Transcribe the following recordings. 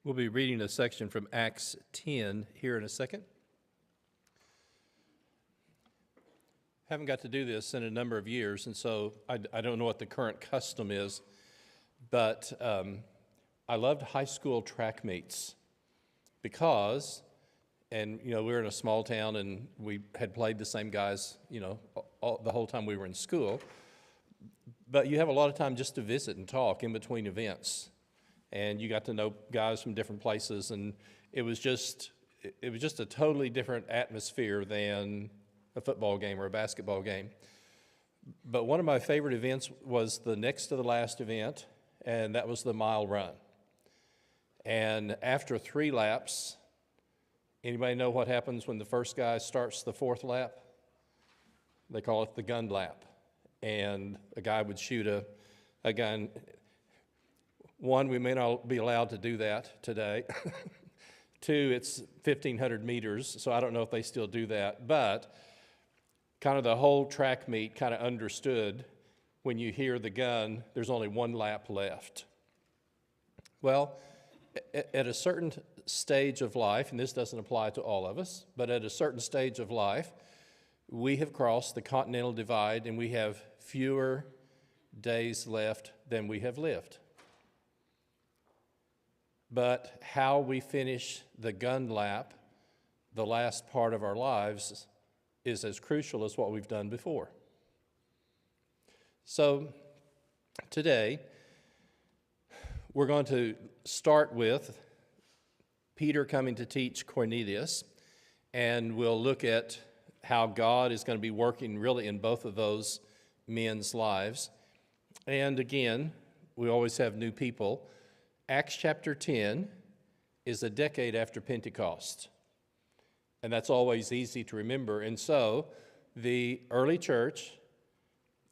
We'll be reading a section from Acts 10 here in a second. Haven't got to do this in a number of years, and so I don't know what the current custom is, but I loved high school track meets because, and we were in a small town and we had played the same guys, the whole time we were in school, but you have a lot of time just to visit and talk in between events. And you got to know guys from different places, and it was just a totally different atmosphere than a football game or a basketball game. But one of my favorite events was the next to the last event, and that was the mile run. And after 3 laps, anybody know what happens when the first guy starts the 4th lap? They call it the gun lap. And a guy would shoot a gun. One, we may not be allowed to do that today. 2, it's 1,500 meters, so I don't know if they still do that. But kind of the whole track meet kind of understood when you hear the gun, there's only 1 lap left. Well, at a certain stage of life, and this doesn't apply to all of us, but at a certain stage of life, we have crossed the continental divide and we have fewer days left than we have lived. But how we finish the gun lap, the last part of our lives, is as crucial as what we've done before. So today, we're going to start with Peter coming to teach Cornelius, and we'll look at how God is going to be working really in both of those men's lives. And again, we always have new people. Acts chapter 10 is a decade after Pentecost, and that's always easy to remember. And so the early church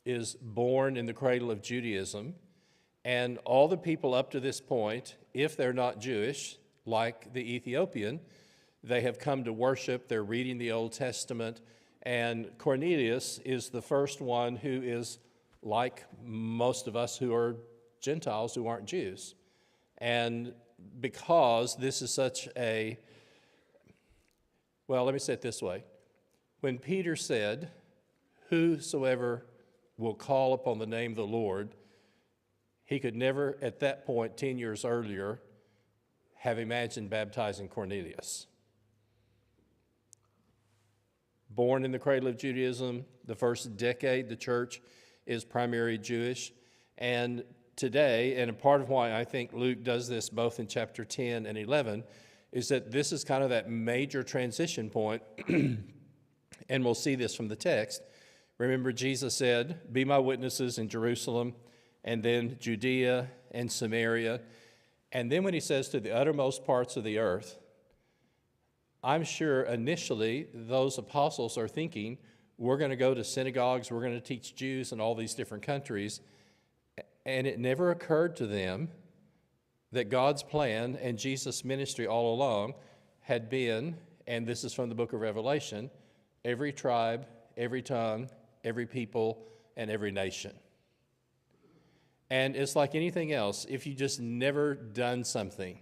is born in the cradle of Judaism, and all the people up to this point, if they're not Jewish, like the Ethiopian, they have come to worship, they're reading the Old Testament, and Cornelius is the first one who is like most of us who are Gentiles who aren't Jews. And because this is such a, well, let me say it this way. When Peter said, "Whosoever will call upon the name of the Lord," he could never, at that point, 10 years earlier, have imagined baptizing Cornelius. Born in the cradle of Judaism, the first decade, the church is primarily Jewish. And today, and a part of why I think Luke does this both in chapter 10 and 11, is that this is kind of that major transition point, and we'll see this from the text. Remember, Jesus said, "Be my witnesses in Jerusalem, and then Judea and Samaria." And then when he says to the uttermost parts of the earth, I'm sure initially those apostles are thinking, we're going to go to synagogues, we're going to teach Jews in all these different countries. And it never occurred to them that God's plan and Jesus' ministry all along had been, and this is from the book of Revelation, every tribe, every tongue, every people, and every nation. And it's like anything else. If you just never done something,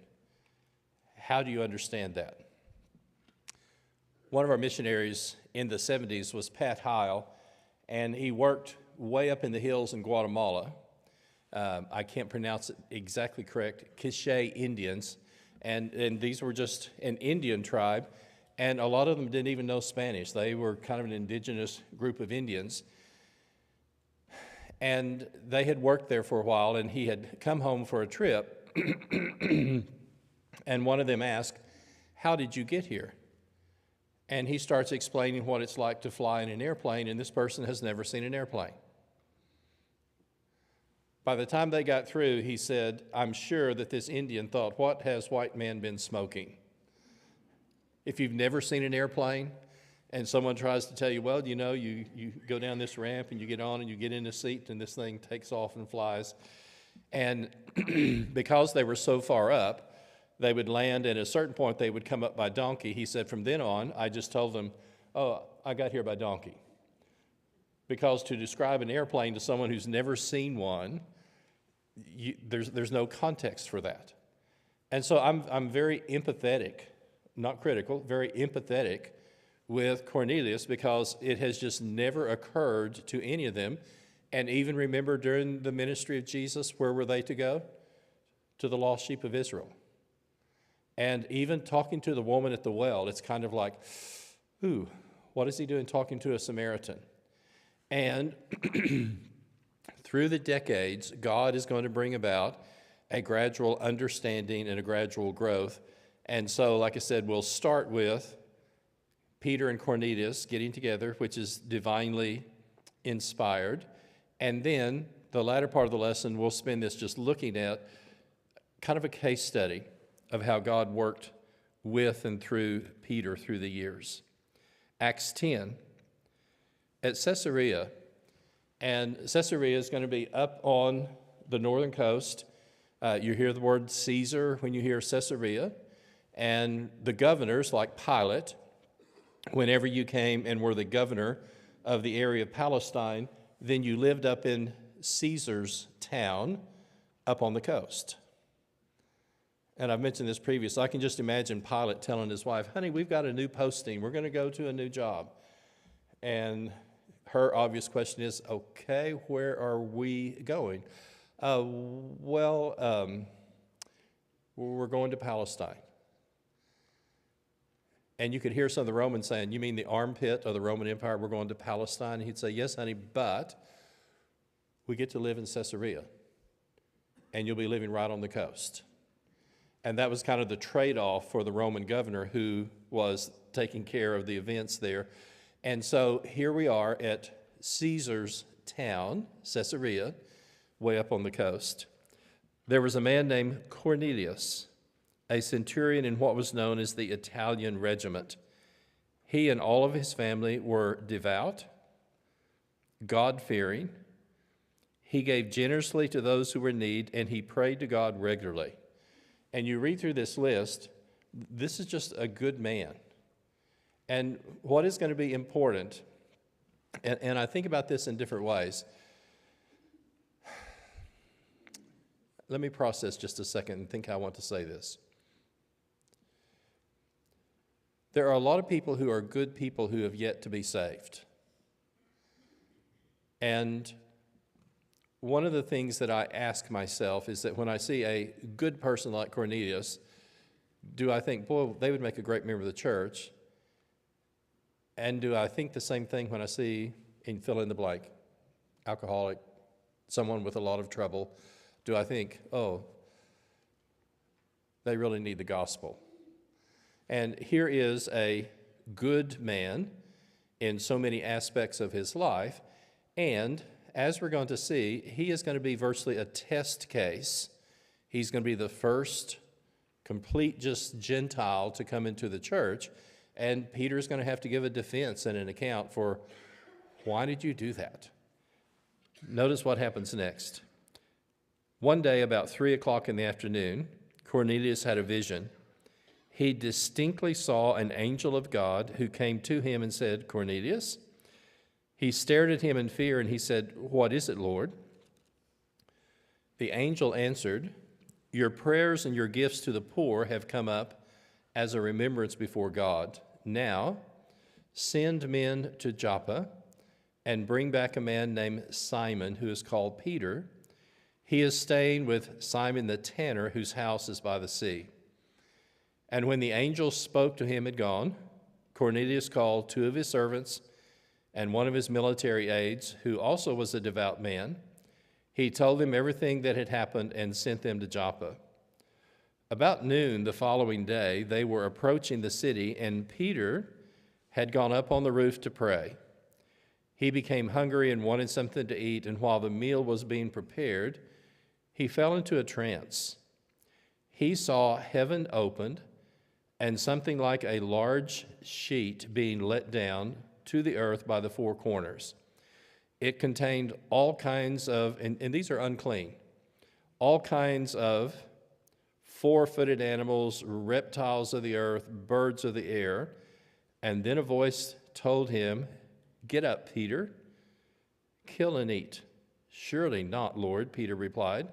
how do you understand that? One of our missionaries in the 70s was Pat Heil, and he worked way up in the hills in Guatemala. I can't pronounce it exactly correct, Quiché Indians, and these were just an Indian tribe, and a lot of them didn't even know Spanish. They were kind of an indigenous group of Indians, and they had worked there for a while, and he had come home for a trip, and one of them asked, "How did you get here?" And he starts explaining what it's like to fly in an airplane, and this person has never seen an airplane. By the time they got through, he said, I'm sure that this Indian thought, what has white man been smoking? If you've never seen an airplane and someone tries to tell you, well, you go down this ramp and you get on and you get in a seat and this thing takes off and flies. And because they were so far up, they would land, and at a certain point they would come up by donkey. He said, from then on, I just told them, oh, I got here by donkey. Because to describe an airplane to someone who's never seen one, there's no context for that. And so I'm very empathetic, not critical, very empathetic with Cornelius because it has just never occurred to any of them. And even remember during the ministry of Jesus, where were they to go? To the lost sheep of Israel. And even talking to the woman at the well, it's kind of like, ooh, what is he doing talking to a Samaritan? And through the decades, God is going to bring about a gradual understanding and a gradual growth. And so, like I said, we'll start with Peter and Cornelius getting together, which is divinely inspired. And then the latter part of the lesson, we'll spend this just looking at kind of a case study of how God worked with and through Peter through the years. Acts 10, at Caesarea, and Caesarea is going to be up on the northern coast. You hear the word Caesar when you hear Caesarea, and the governors, like Pilate, whenever you came and were the governor of the area of Palestine, then you lived up in Caesar's town up on the coast. And I've mentioned this previously. I can just imagine Pilate telling his wife, honey, we've got a new posting. We're going to go to a new job. And her obvious question is, okay, where are we going? We're going to Palestine. And you could hear some of the Romans saying, you mean the armpit of the Roman Empire? We're going to Palestine? And he'd say, yes, honey, but we get to live in Caesarea. And you'll be living right on the coast. And that was kind of the trade-off for the Roman governor who was taking care of the events there. And so here we are at Caesar's town, Caesarea, way up on the coast. There was a man named Cornelius, a centurion in what was known as the Italian regiment. He and all of his family were devout, God-fearing. He gave generously to those who were in need, and he prayed to God regularly. And you read through this list, this is just a good man. And what is going to be important, and I think about this in different ways. Let me process just a second and think how I want to say this. There are a lot of people who are good people who have yet to be saved. And one of the things that I ask myself is that when I see a good person like Cornelius, do I think, boy, they would make a great member of the church? And do I think the same thing when I see, and fill in the blank, alcoholic, someone with a lot of trouble? Do I think, oh, they really need the gospel? And here is a good man in so many aspects of his life, and as we're going to see, he is going to be virtually a test case. He's going to be the first complete just Gentile to come into the church, and Peter's going to have to give a defense and an account for why did you do that? Notice what happens next. One day about 3 o'clock in the afternoon, Cornelius had a vision. He distinctly saw an angel of God who came to him and said, Cornelius. He stared at him in fear, and he said, what is it, Lord? The angel answered, your prayers and your gifts to the poor have come up as a remembrance before God. Now, send men to Joppa and bring back a man named Simon, who is called Peter. He is staying with Simon the tanner, whose house is by the sea. And when the angel spoke to him had gone, Cornelius called 2 of his servants and 1 of his military aides, who also was a devout man. He told them everything that had happened and sent them to Joppa. About noon the following day, they were approaching the city, and Peter had gone up on the roof to pray. He became hungry and wanted something to eat, and while the meal was being prepared, he fell into a trance. He saw heaven opened and something like a large sheet being let down to the earth by the 4 corners. It contained all kinds of, and these are unclean, all kinds of 4-footed animals, reptiles of the earth, birds of the air. And then a voice told him, get up, Peter, kill and eat. Surely not, Lord, Peter replied.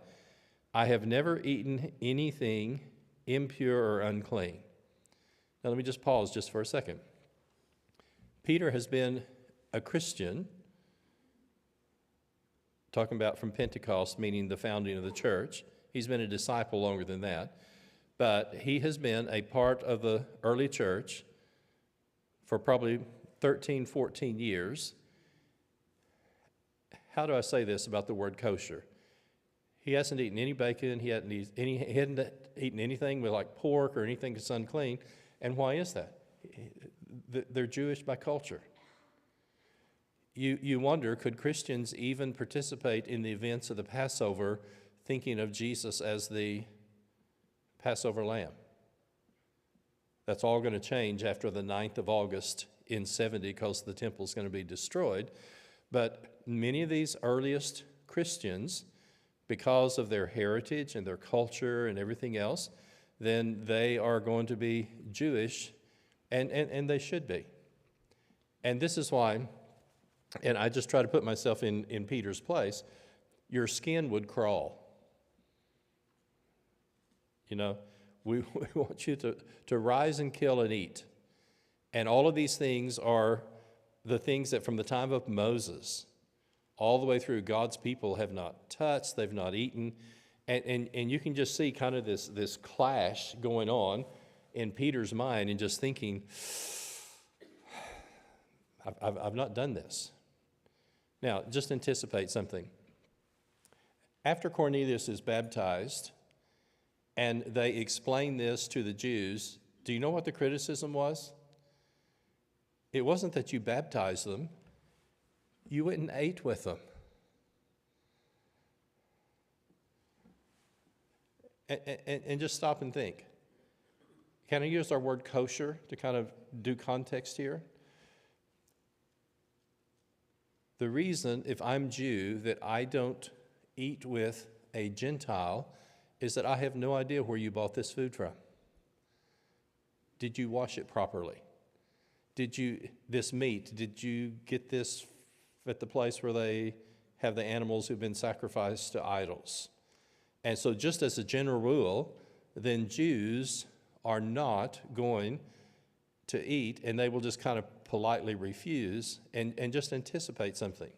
I have never eaten anything impure or unclean. Now let me just pause just for a second. Peter has been a Christian, talking about from Pentecost, meaning the founding of the church. He's been a disciple longer than that. But he has been a part of the early church for probably 13, 14 years. How do I say this about the word kosher? He hasn't eaten any bacon. He hadn't eaten anything with like pork or anything that's unclean. And why is that? They're Jewish by culture. You wonder, could Christians even participate in the events of the Passover thinking of Jesus as the Passover lamb? That's all going to change after the 9th of August in 70 because the temple's going to be destroyed. But many of these earliest Christians, because of their heritage and their culture and everything else, then they are going to be Jewish, and they should be. And this is why, and I just try to put myself in Peter's place, your skin would crawl. You know, we want you to rise and kill and eat. And all of these things are the things that from the time of Moses all the way through God's people have not touched, they've not eaten. And you can just see kind of this clash going on in Peter's mind and just thinking, I've not done this. Now, just anticipate something. After Cornelius is baptized and they explain this to the Jews, do you know what the criticism was? It wasn't that you baptized them. You went and ate with them. And just stop and think. Can I use our word kosher to kind of do context here? The reason, if I'm Jew, that I don't eat with a Gentile is that I have no idea where you bought this food from. Did you wash it properly? This meat, did you get this at the place where they have the animals who've been sacrificed to idols? And so just as a general rule, then Jews are not going to eat, and they will just kind of politely refuse and just anticipate something.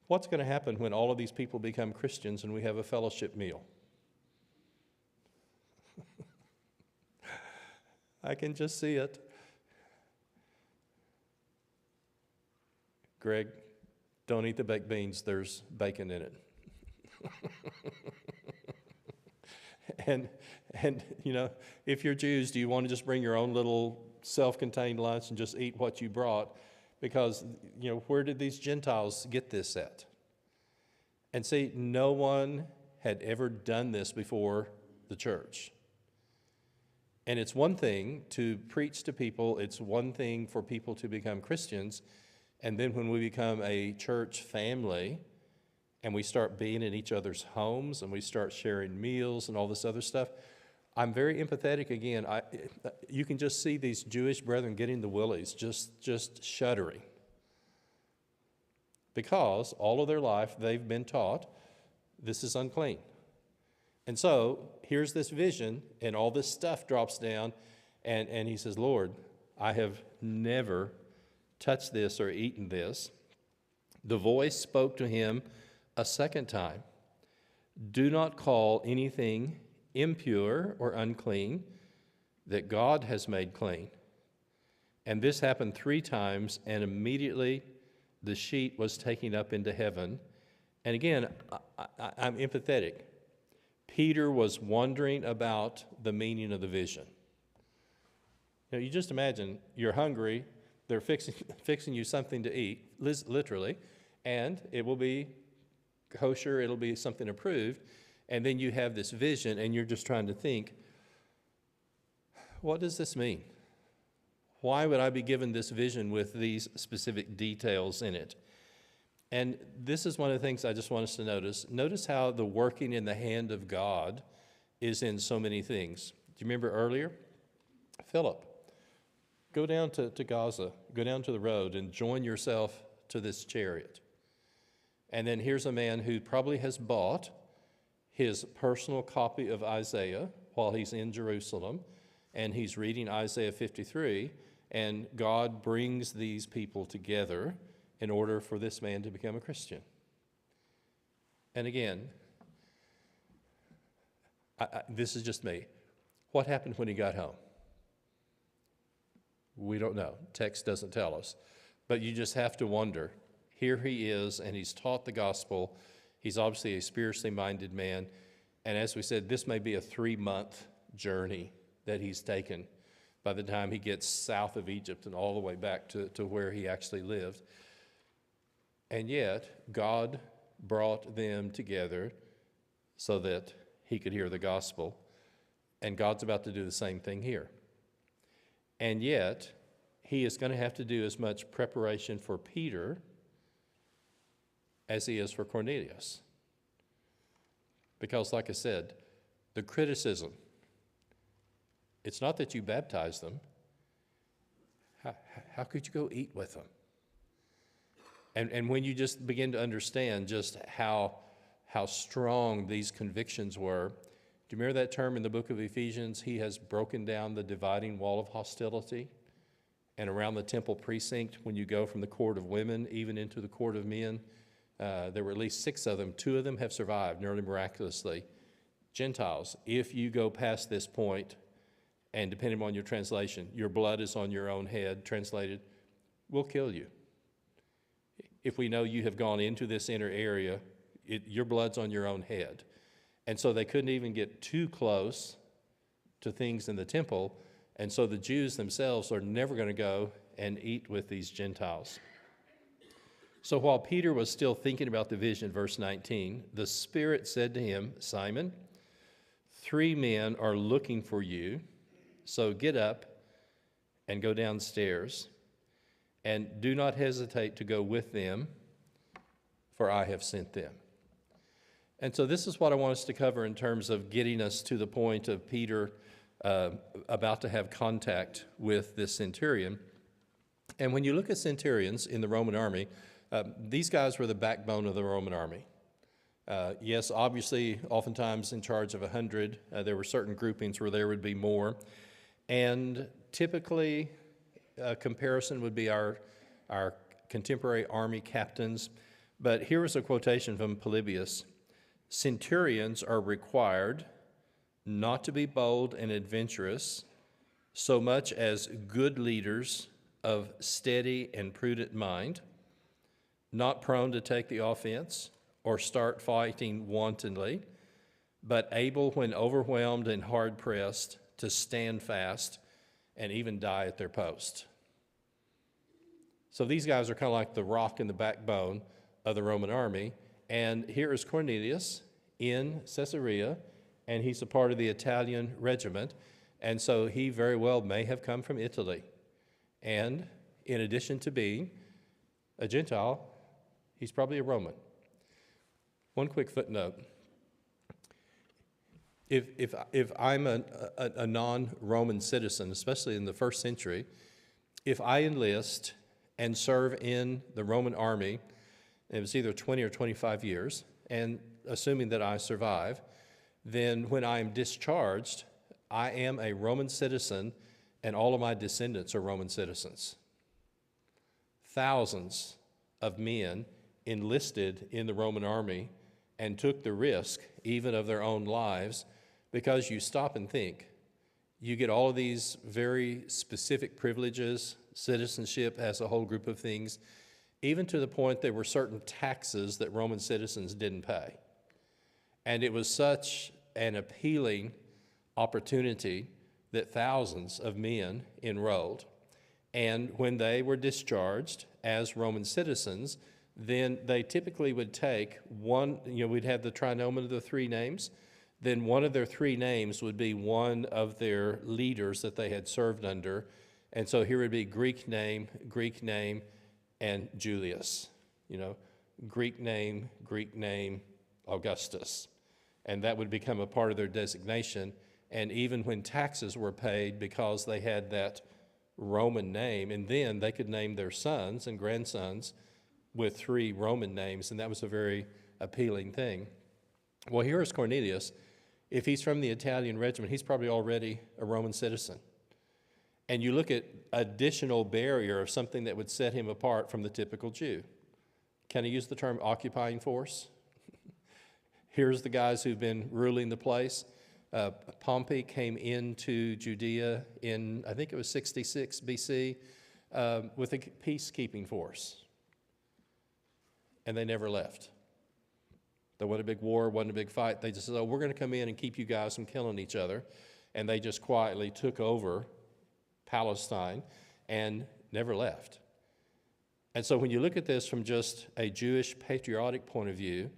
What's going to happen when all of these people become Christians and we have a fellowship meal? I can just see it. Greg, don't eat the baked beans. There's bacon in it. And you know, if you're Jews, do you want to just bring your own little self-contained lunch and just eat what you brought? Because, you know, where did these Gentiles get this at? And see, no one had ever done this before the church. And it's one thing to preach to people, it's one thing for people to become Christians, and then when we become a church family and we start being in each other's homes and we start sharing meals and all this other stuff, I'm very empathetic again. You can just see these Jewish brethren getting the willies, just shuddering. Because all of their life they've been taught this is unclean. And so here's this vision, and all this stuff drops down, and he says, Lord, I have never touched this or eaten this. The voice spoke to him a second time. Do not call anything impure or unclean that God has made clean. And this happened 3 times, and immediately the sheet was taken up into heaven. And again, I'm empathetic. Peter was wondering about the meaning of the vision. Now, you just imagine you're hungry, they're fixing you something to eat, literally, and it will be kosher, it'll be something approved, and then you have this vision and you're just trying to think, what does this mean? Why would I be given this vision with these specific details in it? And this is one of the things I just want us to notice. Notice how the working in the hand of God is in so many things. Do you remember earlier? Philip, go down to Gaza, go down to the road and join yourself to this chariot. And then here's a man who probably has bought his personal copy of Isaiah while he's in Jerusalem, and he's reading Isaiah 53, and God brings these people together in order for this man to become a Christian. And again, this is just me. What happened when he got home? We don't know. Text doesn't tell us. But you just have to wonder. Here he is, and he's taught the gospel. He's obviously a spiritually minded man. And as we said, this may be a 3-month journey that he's taken by the time he gets south of Egypt and all the way back to where he actually lived. And yet, God brought them together so that he could hear the gospel. And God's about to do the same thing here. And yet, he is going to have to do as much preparation for Peter as he is for Cornelius. Because, like I said, the criticism, it's not that you baptize them. How could you go eat with them? And when you just begin to understand just how strong these convictions were, do you remember that term in the book of Ephesians? He has broken down the dividing wall of hostility. And around the temple precinct, when you go from the court of women even into the court of men, there were at least 6 of them. 2 of them have survived, nearly miraculously. Gentiles, if you go past this point, and depending on your translation, your blood is on your own head, translated, we'll kill you. If we know you have gone into this inner area, your blood's on your own head. And so they couldn't even get too close to things in the temple, and so the Jews themselves are never going to go and eat with these Gentiles. So while Peter was still thinking about the vision, verse 19, the Spirit said to him, Simon, 3 men are looking for you, so get up and go downstairs, and do not hesitate to go with them, for I have sent them. And so this is what I want us to cover in terms of getting us to the point of Peter about to have contact with this centurion. And when you look at centurions in the Roman army, these guys were the backbone of the Roman army. Yes, obviously, oftentimes in charge of 100, there were certain groupings where there would be more. And typically, a comparison would be our contemporary army captains. But here is a quotation from Polybius. Centurions are required not to be bold and adventurous so much as good leaders of steady and prudent mind, not prone to take the offense or start fighting wantonly, but able when overwhelmed and hard-pressed to stand fast and even die at their post. So these guys are kind of like the rock and the backbone of the Roman army. And here is Cornelius in Caesarea, and he's a part of the Italian regiment. And so he very well may have come from Italy. And in addition to being a Gentile, he's probably a Roman. One quick footnote. If I'm a non-Roman citizen, especially in the first century, if I enlist and serve in the Roman army, it was either 20 or 25 years, and assuming that I survive, then when I am discharged, I am a Roman citizen, and all of my descendants are Roman citizens. Thousands of men enlisted in the Roman army and took the risk even of their own lives, because you stop and think, you get all of these very specific privileges, citizenship has a whole group of things, even to the point there were certain taxes that Roman citizens didn't pay. And it was such an appealing opportunity that thousands of men enrolled. And when they were discharged as Roman citizens, then they typically would take one, we'd have the trinomen of the 3 names, then one of their 3 names would be one of their leaders that they had served under. And so here would be Greek name, and Julius. Greek name, Augustus. And that would become a part of their designation. And even when taxes were paid, because they had that Roman name, and then they could name their sons and grandsons with 3 Roman names, and that was a very appealing thing. Well, here is Cornelius. If he's from the Italian regiment, he's probably already a Roman citizen. And you look at additional barrier of something that would set him apart from the typical Jew. Can I use the term occupying force? Here's the guys who've been ruling the place. Pompey came into Judea in, I think it was 66 BC, with a peacekeeping force. And they never left. There wasn't a big war, wasn't a big fight. They just said, oh, we're going to come in and keep you guys from killing each other. And they just quietly took over Palestine and never left. And so when you look at this from just a Jewish patriotic point of view,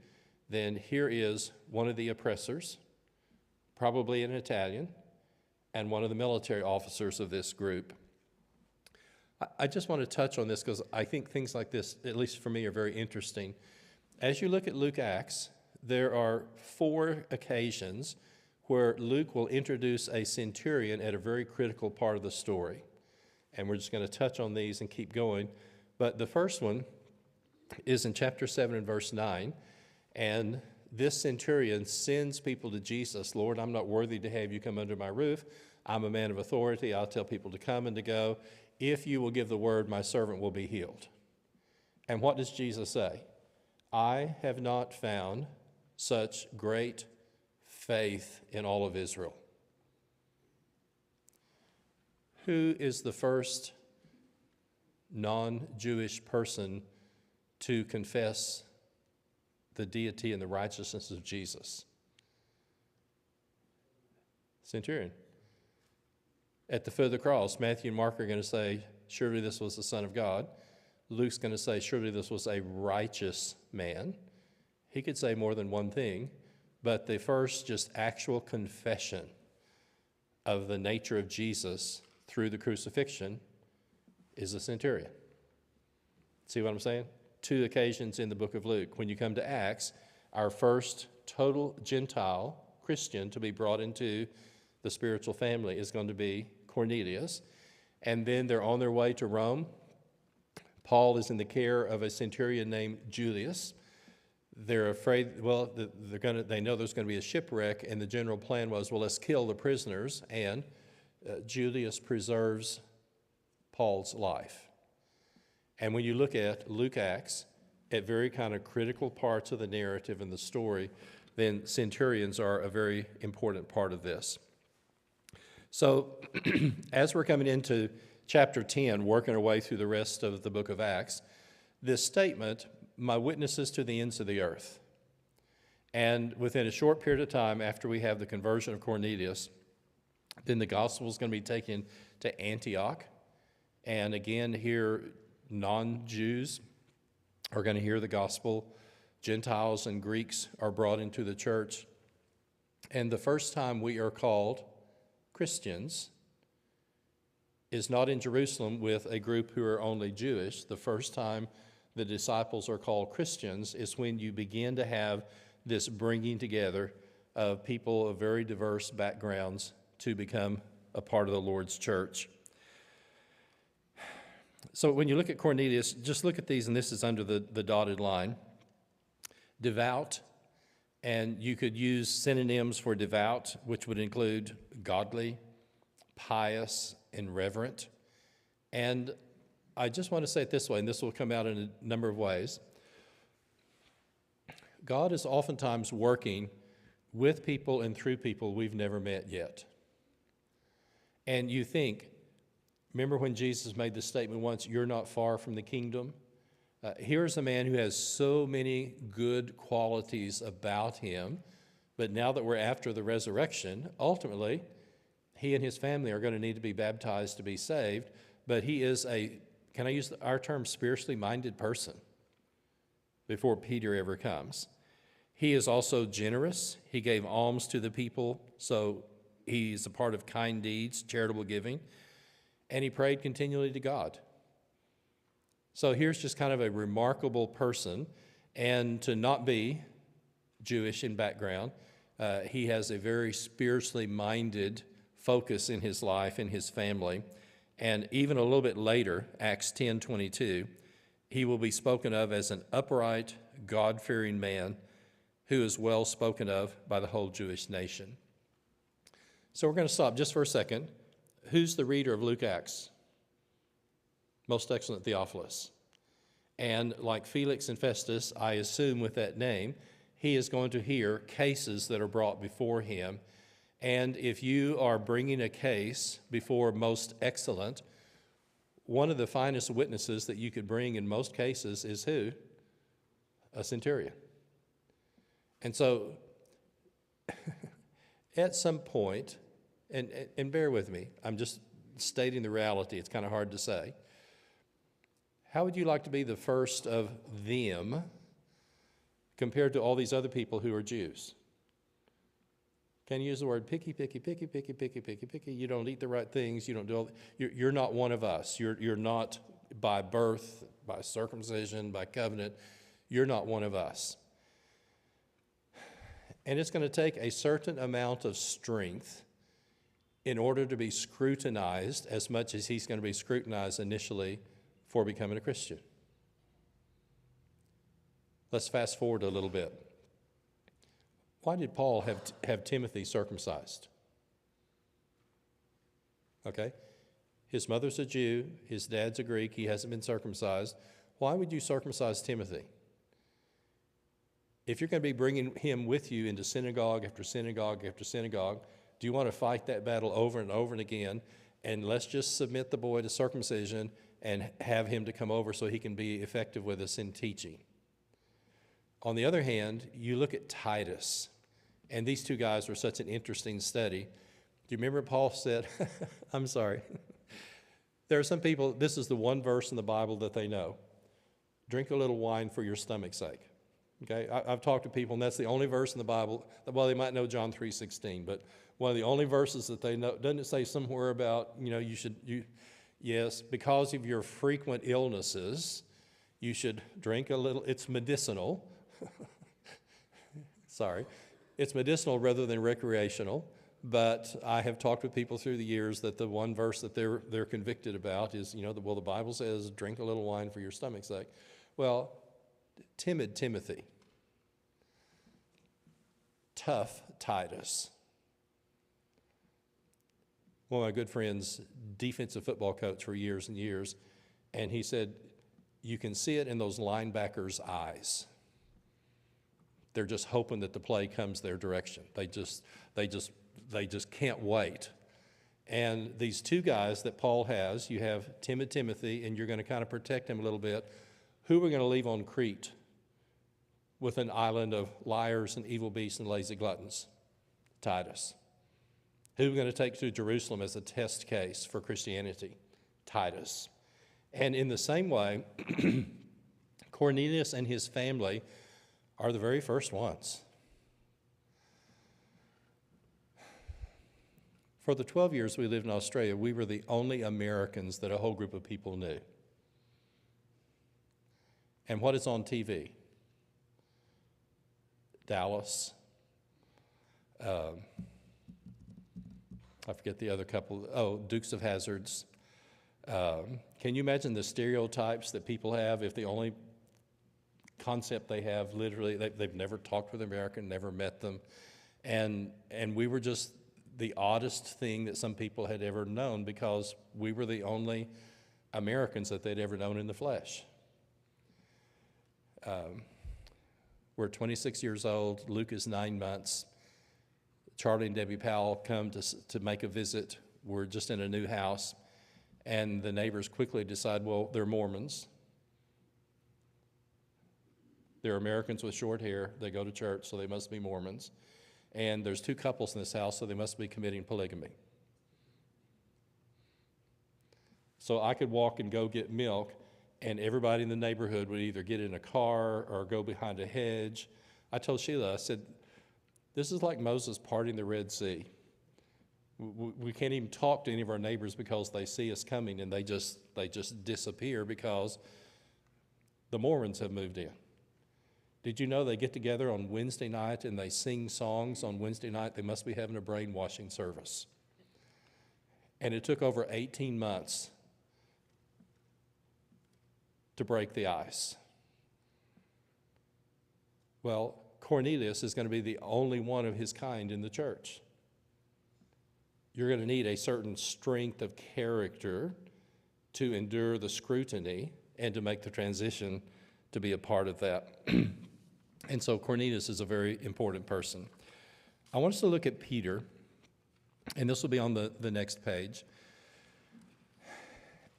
then here is one of the oppressors, probably an Italian, and one of the military officers of this group. I just want to touch on this because I think things like this, at least for me, are very interesting. As you look at Luke Acts, there are 4 occasions where Luke will introduce a centurion at a very critical part of the story. And we're just going to touch on these and keep going. But the first one is in chapter 7 and verse 9. And this centurion sends people to Jesus. Lord, I'm not worthy to have you come under my roof. I'm a man of authority. I'll tell people to come and to go. If you will give the word, my servant will be healed. And what does Jesus say? I have not found such great faith in all of Israel. Who is the first non-Jewish person to confess the deity and the righteousness of Jesus? Centurion. At the foot of the cross, Matthew and Mark are going to say, surely this was the Son of God. Luke's going to say, surely this was a righteous man. He could say more than one thing, but the first just actual confession of the nature of Jesus through the crucifixion is a centurion. See what I'm saying? 2 occasions in the book of Luke. When you come to Acts, our first total Gentile Christian to be brought into the spiritual family is going to be Cornelius. And then they're on their way to Rome. Paul is in the care of a centurion named Julius. They're afraid, well, they know there's going to be a shipwreck, and the general plan was, well, let's kill the prisoners, and Julius preserves Paul's life. And when you look at Luke Acts, at very kind of critical parts of the narrative and the story, then centurions are a very important part of this. So as we're coming into chapter 10, working our way through the rest of the book of Acts, this statement, my witnesses to the ends of the earth. And within a short period of time after we have the conversion of Cornelius, then the gospel is going to be taken to Antioch. And again, here, non-Jews are going to hear the gospel. Gentiles and Greeks are brought into the church. And the first time we are called Christians is not in Jerusalem with a group who are only Jewish. The first time the disciples are called Christians is when you begin to have this bringing together of people of very diverse backgrounds to become a part of the Lord's church. So when you look at Cornelius, just look at these, and this is under the dotted line. Devout, and you could use synonyms for devout, which would include godly, pious, and reverent. And I just want to say it this way, and this will come out in a number of ways. God is oftentimes working with people and through people we've never met yet. And you think, remember when Jesus made the statement once, you're not far from the kingdom? Here's a man who has so many good qualities about him, but now that we're after the resurrection, ultimately, he and his family are going to need to be baptized to be saved, but he is a, can I use our term, spiritually minded person before Peter ever comes. He is also generous. He gave alms to the people, so he's a part of kind deeds, charitable giving, and he prayed continually to God. So here's just kind of a remarkable person, and to not be Jewish in background, he has a very spiritually minded focus in his life, in his family, and even a little bit later, Acts 10:22, he will be spoken of as an upright, God-fearing man who is well spoken of by the whole Jewish nation. So we're going to stop just for a second. Who's the reader of Luke Acts? Most excellent Theophilus. And like Felix and Festus, I assume with that name, he is going to hear cases that are brought before him. And if you are bringing a case before most excellent, one of the finest witnesses that you could bring in most cases is who? A centurion. And so at some point, and bear with me, I'm just stating the reality, it's kind of hard to say. How would you like to be the first of them compared to all these other people who are Jews? Can you use the word picky, picky, picky, picky, picky, picky, picky? You don't eat the right things. You don't do all. You're not one of us. You're not by birth, by circumcision, by covenant. You're not one of us. And it's going to take a certain amount of strength in order to be scrutinized as much as he's going to be scrutinized initially for becoming a Christian. Let's fast forward a little bit. Why did Paul have Timothy circumcised? Okay, his mother's a Jew, his dad's a Greek, he hasn't been circumcised. Why would you circumcise Timothy? If you're going to be bringing him with you into synagogue after synagogue after synagogue, do you want to fight that battle over and over and again? And let's just submit the boy to circumcision and have him to come over so he can be effective with us in teaching. On the other hand, you look at Titus, and these two guys were such an interesting study. Do you remember Paul said, I'm sorry, there are some people, this is the one verse in the Bible that they know. Drink a little wine for your stomach's sake. Okay, I've talked to people, and that's the only verse in the Bible. Well, they might know John 3:16, but one of the only verses that they know, doesn't it say somewhere about, yes, because of your frequent illnesses, you should drink a little, it's medicinal. Sorry, it's medicinal rather than recreational, but I have talked with people through the years that the one verse that they're convicted about is, the Bible says, drink a little wine for your stomach's sake. Well, timid Timothy, tough Titus. One of my good friends, defensive football coach for years and years, and he said, you can see it in those linebackers' eyes. They're just hoping that the play comes their direction. They just can't wait. And these two guys that Paul has, you have timid Timothy, and you're going to kind of protect him a little bit. Who are we going to leave on Crete with an island of liars and evil beasts and lazy gluttons? Titus. Who are we going to take to Jerusalem as a test case for Christianity? Titus. And in the same way, Cornelius and his family are the very first ones. For the 12 years we lived in Australia, we were the only Americans that a whole group of people knew. And what is on TV? Dallas. I forget the other couple. Oh, Dukes of Hazzards. Can you imagine the stereotypes that people have if the only concept they have, literally, they've never talked with an American, never met them. And we were just the oddest thing that some people had ever known because we were the only Americans that they'd ever known in the flesh. We're 26 years old. Luke is 9 months. Charlie and Debbie Powell come to make a visit. We're just in a new house. And the neighbors quickly decide, well, they're Mormons. They're Americans with short hair. They go to church, so they must be Mormons. And there's two couples in this house, so they must be committing polygamy. So I could walk and go get milk, and everybody in the neighborhood would either get in a car or go behind a hedge. I told Sheila, I said, this is like Moses parting the Red Sea. We can't even talk to any of our neighbors because they see us coming and they just disappear because the Mormons have moved in. Did you know they get together on Wednesday night and they sing songs on Wednesday night? They must be having a brainwashing service. And it took over 18 months to break the ice. Well, Cornelius is going to be the only one of his kind in the church. You're going to need a certain strength of character to endure the scrutiny and to make the transition to be a part of that. And so Cornelius is a very important person. I want us to look at Peter, and this will be on the next page.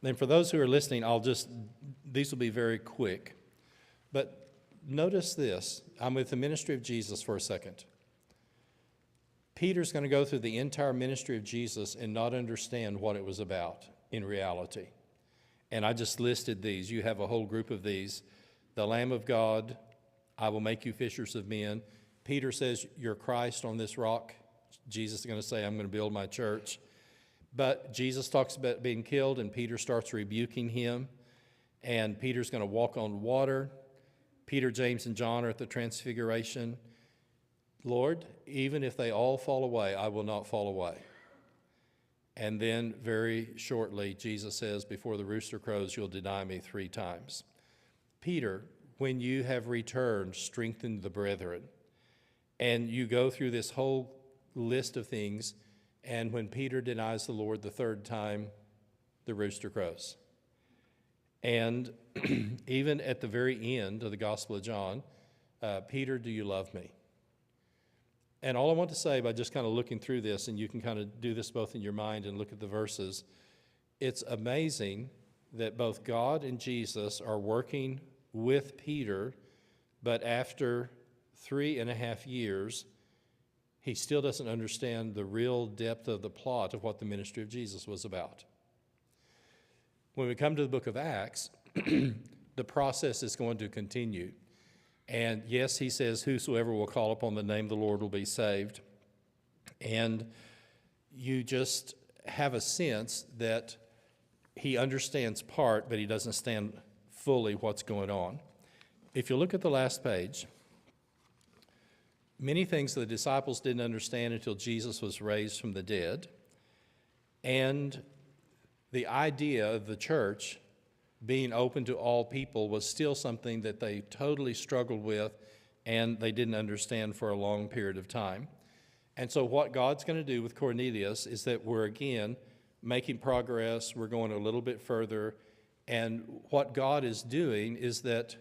And for those who are listening, these will be very quick. But notice this. I'm with the ministry of Jesus for a second. Peter's going to go through the entire ministry of Jesus and not understand what it was about in reality. And I just listed these. You have a whole group of these. The Lamb of God, I will make you fishers of men. Peter says, you're Christ on this rock. Jesus is going to say, I'm going to build my church. But Jesus talks about being killed, and Peter starts rebuking him. And Peter's going to walk on water. Peter, James, and John are at the transfiguration. Lord, even if they all fall away, I will not fall away. And then very shortly, Jesus says, before the rooster crows, you'll deny me 3 times. Peter, when you have returned, strengthen the brethren. And you go through this whole list of things, and when Peter denies the Lord the 3rd time, the rooster crows. And even at the very end of the Gospel of John, Peter, do you love me? And all I want to say by just kind of looking through this, and you can kind of do this both in your mind and look at the verses, it's amazing that both God and Jesus are working with Peter, but after 3.5 years, he still doesn't understand the real depth of the plot of what the ministry of Jesus was about. When we come to the book of Acts, the process is going to continue. And yes, he says, whosoever will call upon the name of the Lord will be saved. And you just have a sense that he understands part, but he doesn't understand fully what's going on. If you look at the last page, many things the disciples didn't understand until Jesus was raised from the dead. And the idea of the church being open to all people was still something that they totally struggled with and they didn't understand for a long period of time. And so what God's going to do with Cornelius is that we're again making progress, we're going a little bit further, and what God is doing is that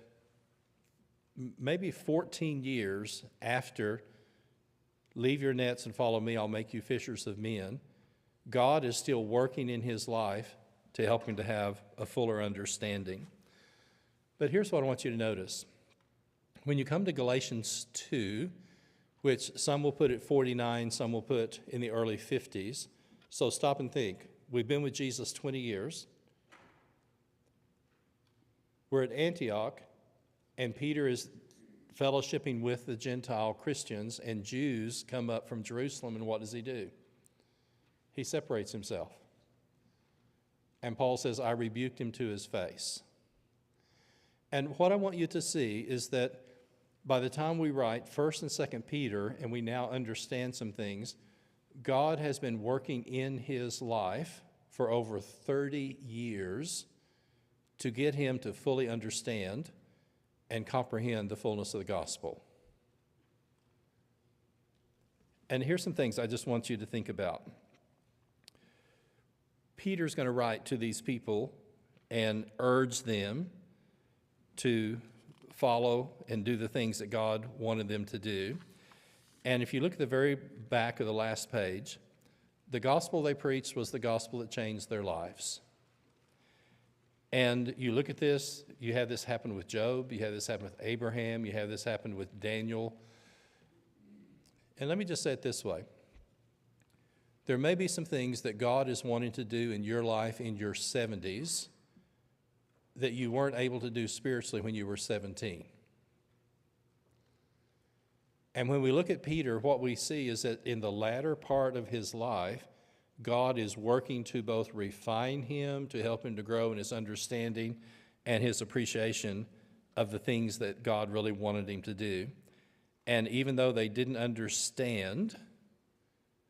maybe 14 years after leave your nets and follow me, I'll make you fishers of men, God is still working in his life to help him to have a fuller understanding. But here's what I want you to notice. When you come to Galatians 2, which some will put at 49, some will put in the early 50s. So stop and think. We've been with Jesus 20 years. We're at Antioch, and Peter is fellowshipping with the Gentile Christians, and Jews come up from Jerusalem, and what does he do? He separates himself. And Paul says, I rebuked him to his face. And what I want you to see is that by the time we write 1st and 2nd Peter, and we now understand some things, God has been working in his life for over 30 years to get him to fully understand and comprehend the fullness of the gospel. And here's some things I just want you to think about. Peter's going to write to these people and urge them to follow and do the things that God wanted them to do. And if you look at the very back of the last page, the gospel they preached was the gospel that changed their lives. And you look at this, you have this happen with Job, you have this happen with Abraham, you have this happen with Daniel. And let me just say it this way. There may be some things that God is wanting to do in your life in your 70s that you weren't able to do spiritually when you were 17. And when we look at Peter, what we see is that in the latter part of his life, God is working to both refine him, to help him to grow in his understanding and his appreciation of the things that God really wanted him to do. And even though they didn't understand,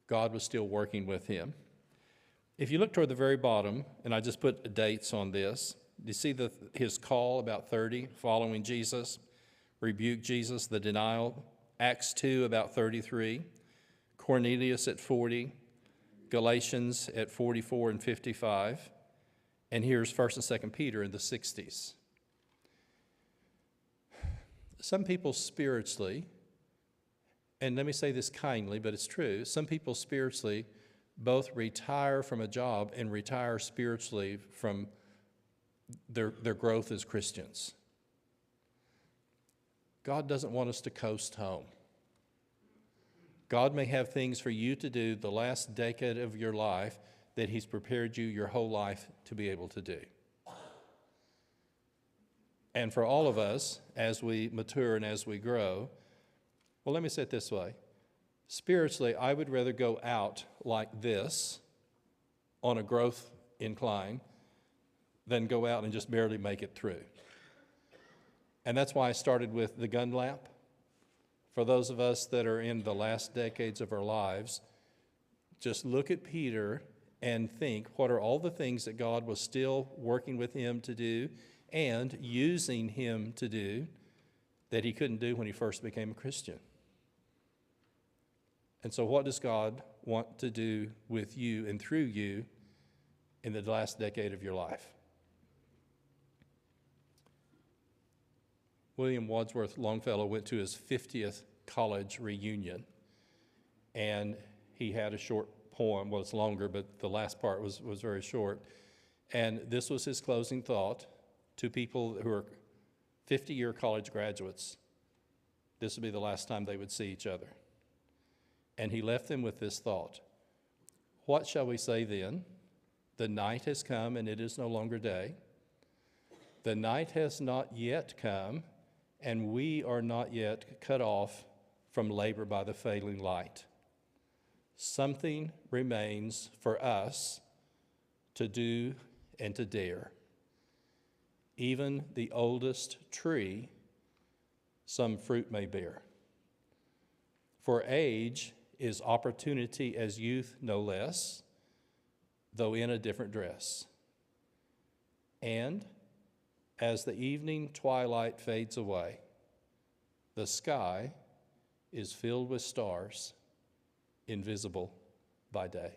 God was still working with him. If you look toward the very bottom, and I just put dates on this, you see his call about 30, following Jesus, rebuke Jesus, the denial, Acts 2 about 33, Cornelius at 40, Galatians at 44 and 55, and here's 1st and 2nd Peter in the 60s. Some people spiritually, and let me say this kindly, but it's true, some people spiritually both retire from a job and retire spiritually from their growth as Christians. God doesn't want us to coast home. God may have things for you to do the last decade of your life that He's prepared you your whole life to be able to do. And for all of us, as we mature and as we grow, well, let me say it this way. Spiritually, I would rather go out like this on a growth incline than go out and just barely make it through. And that's why I started with the gun lap. For those of us that are in the last decades of our lives, just look at Peter and think, what are all the things that God was still working with him to do and using him to do that he couldn't do when he first became a Christian? And so what does God want to do with you and through you in the last decade of your life? William Wadsworth Longfellow went to his 50th college reunion, and he had a short poem. Well, it's longer, but the last part was very short. And this was his closing thought to people who are 50-year college graduates. This would be the last time they would see each other. And he left them with this thought: what shall we say then? The night has come and it is no longer day. The night has not yet come, and we are not yet cut off from labor by the failing light. Something remains for us to do and to dare. Even the oldest tree, some fruit may bear. For age is opportunity as youth no less, though in a different dress. And as the evening twilight fades away, the sky is filled with stars, invisible by day.